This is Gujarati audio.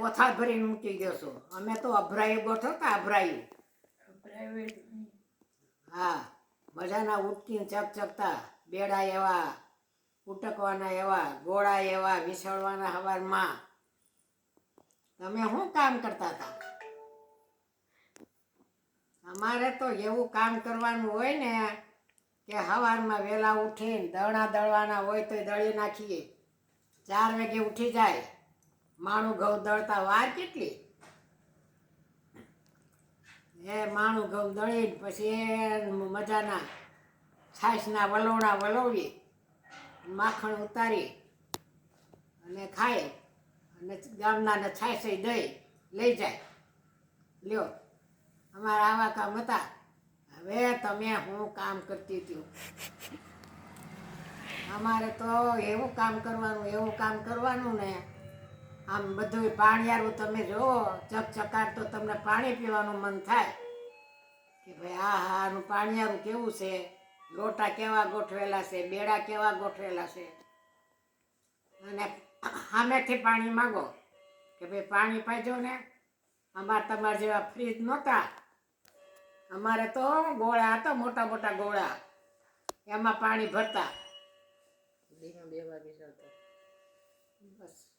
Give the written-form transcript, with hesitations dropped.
કોથા ભરીને મૂકી ગયો છું. અમે તો અભરાયું ગોઠવતા અભરાયું. હા, મજાના ઉટકીને ચકચકતા, બેડા એવા, ઉટકવાના એવા, ગોળા એવા, વિસળવાના હવારમાં. તમે શું કામ કરતા હતા? અમારે તો એવું કામ કરવાનું હોય ને કે સવારમાં વહેલા ઉઠીને દળણા દળવાના હોય તો દળી નાખીએ. 4 વાગે ઉઠી જાય. માણું ઘઉં દળતા વાર કેટલી? માણું ઘઉં દળીને પછી મજાના છાશના વલોણા વલોવી, માખણ ઉતારી અને ખાય અને ગામનાને છાશે દઈ લઈ જાય. લ્યો, અમારા આવા કામ હતા. હવે તમે શું કામ કરતી હતી? અમારે તો એવું કામ કરવાનું ને આમ બધું પાણીયારું તમે જુઓ ચકચકાટ તો તમને પાણી પીવાનું મન થાય કે ભાઈ આનું પાણીયારું કેવું છે, લોટા કેવા ગોઠવેલા છે, બેડા કેવા ગોઠવેલા છે. અને સામેથી પાણી માગો કે ભાઈ પાણી પાજો ને. અમારે તમારા જેવા ફ્રીજ નહોતા. અમારે તો ગોળા હતા, મોટા મોટા ગોળા, એમાં પાણી ભરતા. બસ.